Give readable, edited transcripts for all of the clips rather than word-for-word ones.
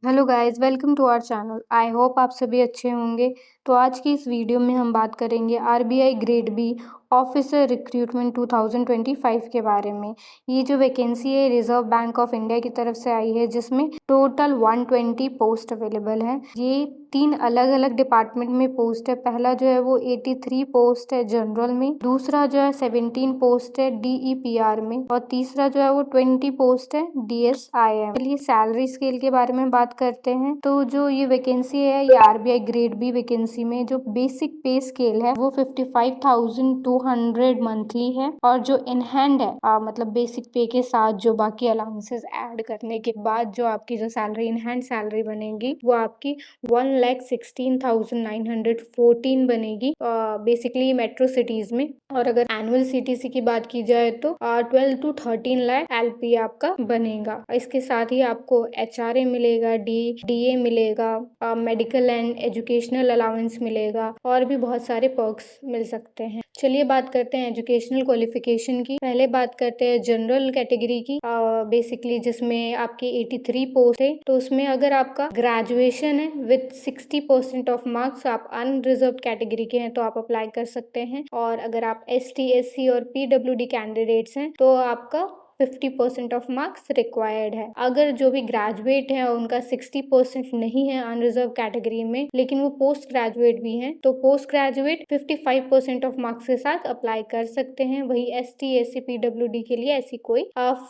Hello guys, welcome to our channel. I hope आप सभी अच्छे होंगे। तो आज की इस वीडियो में हम बात करेंगे RBI grade B officer recruitment 2025 के बारे में। ये जो वैकेंसी है रिजर्व बैंक ऑफ इंडिया की तरफ से आई है, जिसमें टोटल 120 पोस्ट अवेलेबल है। ये 3 अलग अलग डिपार्टमेंट में पोस्ट है। पहला जो है वो 83 पोस्ट है जनरल में, दूसरा जो है 17 पोस्ट है डीईपीआर में, और तीसरा जो है वो 20 पोस्ट है डीएसआईएम। चलिए सैलरी स्केल के बारे में बात करते हैं। तो जो ये वैकेंसी है ये आरबीआई ग्रेड बी वैकेंसी में जो बेसिक पे स्केल है वो 55,200 मंथली है, और जो इन हैंड है मतलब बेसिक पे के साथ जो बाकी अलाउंसेस ऐड करने के बाद जो आपकी जो सैलरी इन हैंड सैलरी बनेगी वो आपकी 1,16,914 बनेगी बेसिकली मेट्रो सिटीज में। और अगर एनुअल सीटीसी की बात की जाए तो 12 to 13 लाख एलपी आपका बनेगा। इसके साथ ही आपको एचआरए मिलेगा, डीए मिलेगा, मेडिकल एंड एजुकेशनल अलाउंस मिलेगा, और भी बहुत सारे पर्क्स मिल सकते हैं। चलिए बात करते हैं एजुकेशनल क्वालिफिकेशन की। पहले बात करते हैं जनरल कैटेगरी की, बेसिकली जिसमें आपकी 83 पोस्ट है। तो उसमें अगर आपका ग्रेजुएशन है विद 60% ऑफ मार्क्स, आप अनरिजर्व कैटेगरी के हैं तो आप अप्लाई कर सकते हैं। और अगर आप एसटी, एससी और पीडब्ल्यूडी कैंडिडेट्स हैं तो आपका 50% ऑफ मार्क्स रिक्वायर्ड है। अगर जो भी ग्रेजुएट है उनका 60% नहीं है अनरिजर्व कैटेगरी में, लेकिन वो पोस्ट ग्रेजुएट भी हैं, तो पोस्ट ग्रेजुएट 55% ऑफ मार्क्स के साथ अप्लाई कर सकते हैं। वही एसटी, एससी, पीडब्ल्यूडी के लिए ऐसी कोई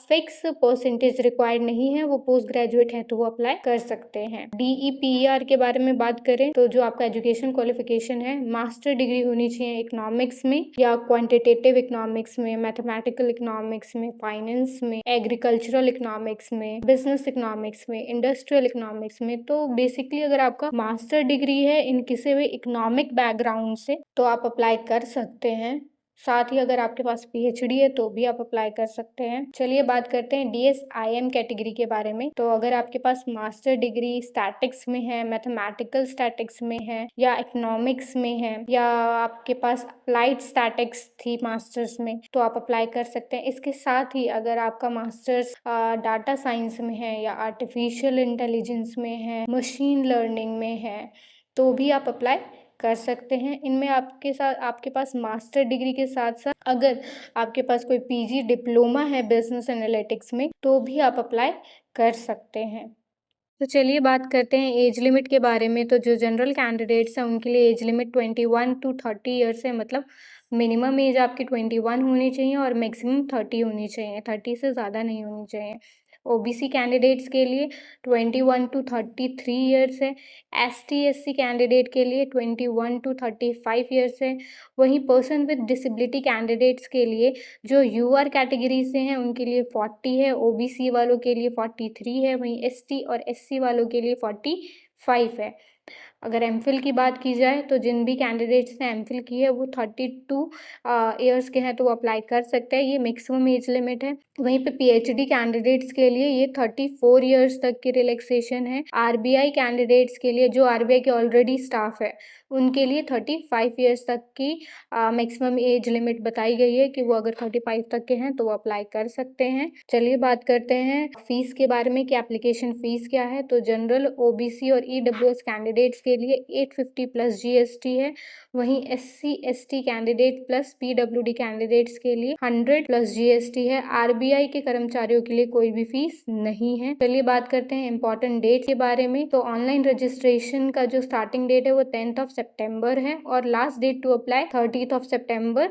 फिक्स परसेंटेज रिक्वायर्ड नहीं है, वो पोस्ट ग्रेजुएट है तो वो अप्लाई कर सकते हैं। डीईपीआर के बारे में बात करें तो जो आपका एजुकेशन क्वालिफिकेशन है, मास्टर डिग्री होनी चाहिए इकोनॉमिक्स में या क्वांटिटेटिव इकोनॉमिक्स में, मैथमेटिकल इकोनॉमिक्स में, फाइनेंस में, एग्रीकल्चरल इकोनॉमिक्स में, बिजनेस इकोनॉमिक्स में, इंडस्ट्रियल इकोनॉमिक्स में। तो बेसिकली अगर आपका मास्टर डिग्री है इन किसी भी इकोनॉमिक बैकग्राउंड से तो आप अप्लाई कर सकते हैं। साथ ही अगर आपके पास पीएचडी है तो भी आप अप्लाई कर सकते हैं। चलिए बात करते हैं डीएसआईएम कैटेगरी के बारे में। तो अगर आपके पास मास्टर डिग्री स्टैटिक्स में है, मैथमेटिकल स्टैटिक्स में है, या इकोनॉमिक्स में है, या आपके पास अप्लाइड स्टैटिक्स थी मास्टर्स में, तो आप अप्लाई कर सकते हैं। इसके साथ ही अगर आपका मास्टर्स डाटा साइंस में है, या आर्टिफिशियल इंटेलिजेंस में है, मशीन लर्निंग में है, तो भी आप अप्लाई कर सकते हैं। इनमें आपके पास मास्टर डिग्री के साथ साथ अगर आपके पास कोई पीजी डिप्लोमा है बिजनेस एनालिटिक्स में तो भी आप अप्लाई कर सकते हैं। तो चलिए बात करते हैं एज लिमिट के बारे में। तो जो जनरल कैंडिडेट्स हैं उनके लिए एज लिमिट 21 to 30 ईयर्स है, मतलब मिनिमम एज आपकी 21 होनी चाहिए और मैक्सिमम 30 होनी चाहिए, 30 से ज़्यादा नहीं होनी चाहिए। ओबीसी कैंडिडेट्स के लिए 21 to 33 ईयर्स है। एसटी, एससी कैंडिडेट के लिए 21 to 35 ईयर्स है। वहीं पर्सन विद डिसेबिलिटी कैंडिडेट्स के लिए जो यूआर कैटेगरी से हैं उनके लिए 40 है, ओबीसी वालों के लिए 43 है, वहीं एसटी और एससी वालों के लिए 45 है। अगर एमफिल की बात की जाए तो जिन भी कैंडिडेट्स ने एमफिल की है वो 32 ईयर्स के हैं तो वो अप्लाई कर सकते हैं। ये मैक्सिमम एज लिमिट है। वहीं पे पीएचडी कैंडिडेट्स के लिए ये 34 ईयर्स तक की रिलैक्सेशन है। आरबीआई कैंडिडेट्स के लिए जो आरबीआई के ऑलरेडी स्टाफ है उनके लिए 35 ईयर्स तक की मैक्सिमम एज लिमिट बताई गई है कि वो अगर 35 तक के हैं तो वो अप्लाई कर सकते हैं। चलिए बात करते हैं फीस के बारे में कि एप्लीकेशन फीस क्या है। तो जनरल, ओबीसी और ईडब्ल्यूएस कैंडिडेट्स के लिए 850 प्लस जीएसटी है। वहीं SC, ST candidate plus PWD candidates के लिए 100 प्लस जीएसटी है। आरबीआई के कर्मचारियों के लिए कोई भी फीस नहीं है। चलिए बात करते हैं इंपॉर्टेंट डेट के बारे में। तो ऑनलाइन रजिस्ट्रेशन का जो स्टार्टिंग डेट है वो 10th ऑफ सितंबर है, और last date to apply 30th of सितंबर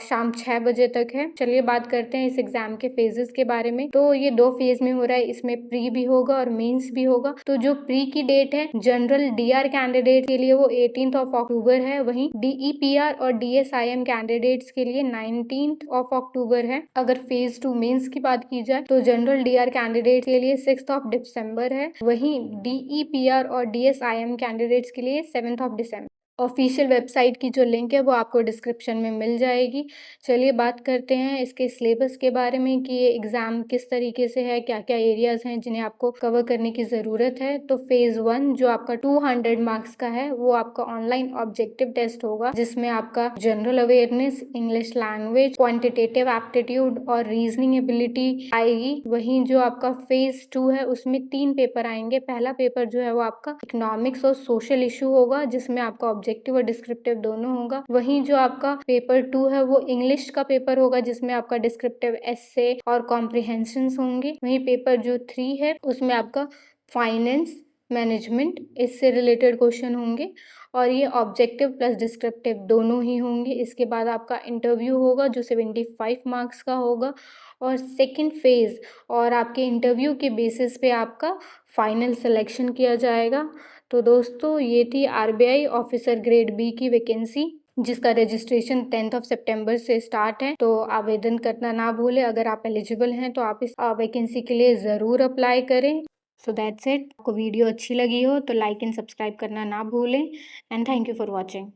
शाम 6 बजे तक है। चलिए बात करते हैं इस एग्जाम के फेजेस के बारे में। तो ये 2 फेज में हो रहा है, इसमें प्री भी होगा और मेंस भी होगा। तो जो प्री की डेट है जनरल डीआर कैंडिडेट के लिए वो 18th ऑफ अक्टूबर है। वहीं डीईपीआर और डीएसआईएम कैंडिडेट्स के लिए 19th ऑफ अक्टूबर है। अगर फेज 2 मेंस की बात की जाए तो जनरल डीआर कैंडिडेट के लिए 6th ऑफ दिसंबर है। वहीं डीईपीआर और डीएसआईएम कैंडिडेट्स के लिए 7th of December. Official website की जो लिंक है वो आपको डिस्क्रिप्शन में मिल जाएगी। चलिए बात करते हैं इसके सिलेबस के बारे में कि ये एग्ज़ाम किस तरीके से है, क्या-क्या एरियाज़ हैं जिन्हें आपको कवर करने की ज़रूरत है। तो फेज़ 1 जो आपका 200 मार्क्स का है वो आपका ऑनलाइन ऑब्जेक्टिव टेस्ट होगा, जिसमें आपका general awareness, English language, quantitative aptitude और रीजनिंग एबिलिटी आएगी। वहीं जो आपका फेज़ 2 है उसमें 3 पेपर आएंगे। पहला पेपर जो है वो आपका इकोनॉमिक्स और सोशल इशू होगा, जिसमें आपका ऑब्जेक्टिव और डिस्क्रिप्टिव दोनों होगा। वहीं जो आपका पेपर 2 है वो इंग्लिश का पेपर होगा, जिसमें आपका डिस्क्रिप्टिव, एस्से और कॉम्प्रिहेंशंस होंगे। वहीं पेपर जो 3 है उसमें आपका फाइनेंस मैनेजमेंट इससे रिलेटेड क्वेश्चन होंगे और ये ऑब्जेक्टिव प्लस डिस्क्रिप्टिव दोनों ही होंगे। इसके बाद आपका इंटरव्यू होगा जो 75 मार्क्स का होगा और सेकंड फेज़ और आपके इंटरव्यू के बेसिस पे आपका फाइनल सिलेक्शन किया जाएगा। तो दोस्तों ये थी आरबीआई ऑफिसर ग्रेड बी की वैकेंसी, जिसका रजिस्ट्रेशन 10 सितंबर से स्टार्ट है। तो आवेदन करना ना भूलें। अगर आप एलिजिबल हैं तो आप इस वैकेंसी के लिए ज़रूर अप्लाई करें। So that's it. आपको वीडियो अच्छी लगी हो तो लाइक एंड सब्सक्राइब करना ना भूलें and thank you for watching.